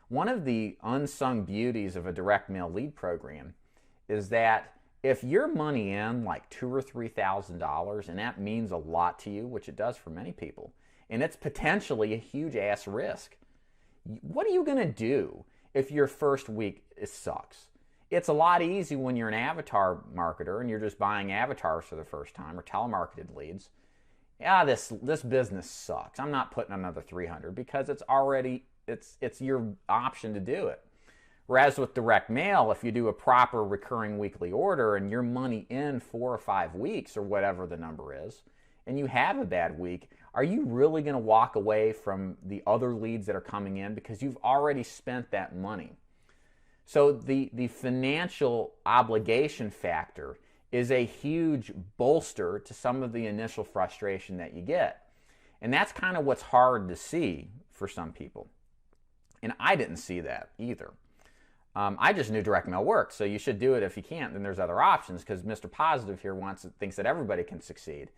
One of the unsung beauties of a direct mail lead program is that if you're money in like $2,000 or $3,000, and that means a lot to you, which it does for many people, and it's potentially a huge ass risk, what are you going to do if your first week sucks? It's a lot easy when you're an avatar marketer and you're just buying avatars for the first time or telemarketed leads. Yeah, this business sucks. I'm not putting another 300 because it's your option to do it. Whereas with direct mail, if you do a proper recurring weekly order and you're money in 4 or 5 weeks or whatever the number is, and you have a bad week, are you really going to walk away from the other leads that are coming in because you've already spent that money? So the financial obligation factor is a huge bolster to some of the initial frustration that you get. And that's kind of what's hard to see for some people. And I didn't see that either. I just knew direct mail worked, so you should do it. If you can't, then there's other options, because Mr. Positive here thinks that everybody can succeed.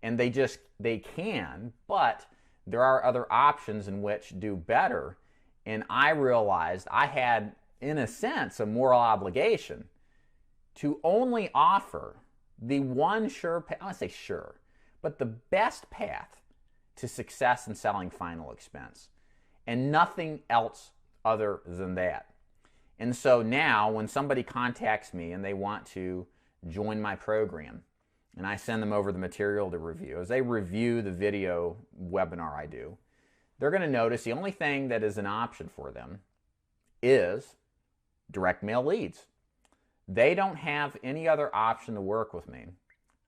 And they can, but there are other options in which do better. And I realized I had, in a sense, a moral obligation to only offer the one sure path, I don't say sure, but the best path to success in selling final expense, and nothing else other than that. And so now when somebody contacts me and they want to join my program, and I send them over the material to review, as they review the video webinar I do, they're going to notice the only thing that is an option for them is direct mail leads. They don't have any other option to work with me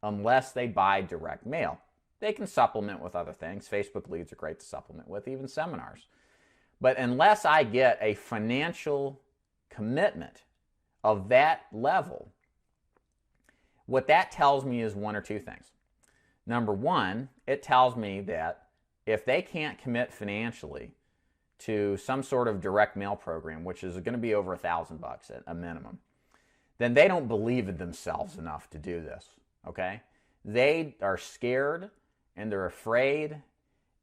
unless they buy direct mail. They can supplement with other things. Facebook leads are great to supplement with, even seminars. But unless I get a financial commitment of that level, what that tells me is one or two things. Number one, it tells me that if they can't commit financially to some sort of direct mail program, which is going to be over $1,000 at a minimum, then they don't believe in themselves enough to do this, okay? They are scared and they're afraid,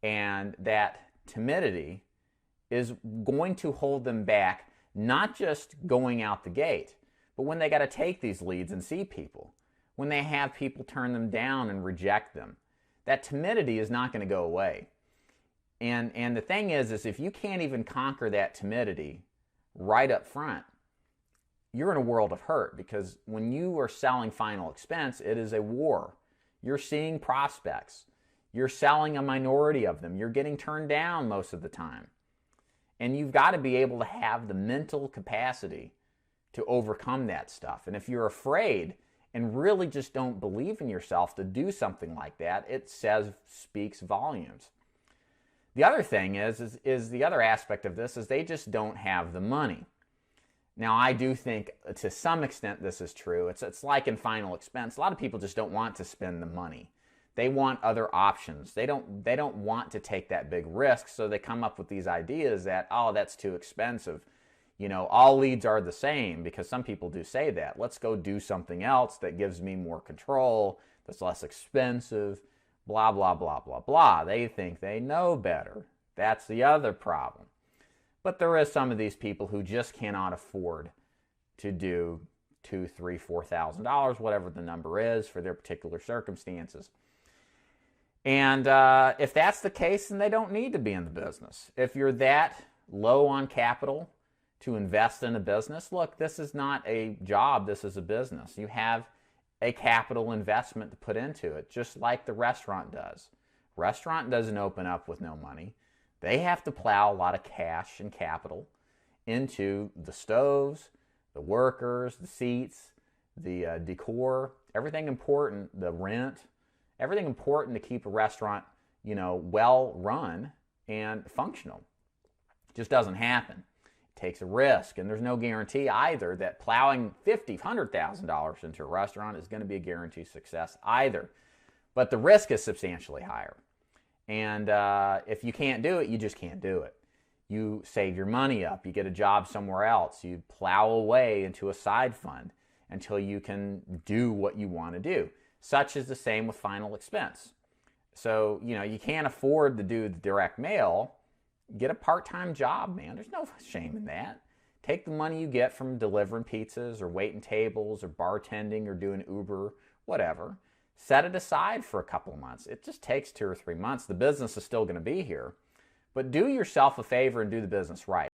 and that timidity is going to hold them back, not just going out the gate, but when they got to take these leads and see people, when they have people turn them down and reject them. That timidity is not going to go away. And the thing is if you can't even conquer that timidity right up front, you're in a world of hurt, because when you are selling final expense, it is a war. You're seeing prospects. You're selling a minority of them. You're getting turned down most of the time. And you've got to be able to have the mental capacity to overcome that stuff. And if you're afraid and really just don't believe in yourself to do something like that, it speaks volumes. The other thing is the other aspect of this is they just don't have the money. Now, I do think to some extent this is true. It's like in final expense. A lot of people just don't want to spend the money. They want other options. They don't want to take that big risk, so they come up with these ideas that, oh, that's too expensive. You know, all leads are the same, because some people do say that. Let's go do something else that gives me more control, that's less expensive, blah, blah, blah, blah, blah. They think they know better. That's the other problem. But there is some of these people who just cannot afford to do $2,000, $3,000, $4,000, whatever the number is for their particular circumstances. And if that's the case, then they don't need to be in the business. If you're that low on capital to invest in a business, look, this is not a job, this is a business. You have a capital investment to put into it, just like the restaurant does. Restaurant doesn't open up with no money. They have to plow a lot of cash and capital into the stoves, the workers, the seats, the decor, everything important, the rent, everything important to keep a restaurant, well run and functional. It just doesn't happen. It takes a risk, and there's no guarantee either that plowing $50,000, $100,000 into a restaurant is going to be a guaranteed success either. But the risk is substantially higher. And if you can't do it, you just can't do it. You save your money up. You get a job somewhere else. You plow away into a side fund until you can do what you want to do. Such is the same with final expense. So, you can't afford to do the direct mail. Get a part-time job, man. There's no shame in that. Take the money you get from delivering pizzas or waiting tables or bartending or doing Uber, whatever. Set it aside for a couple of months. It just takes 2 or 3 months. The business is still going to be here. But do yourself a favor and do the business right.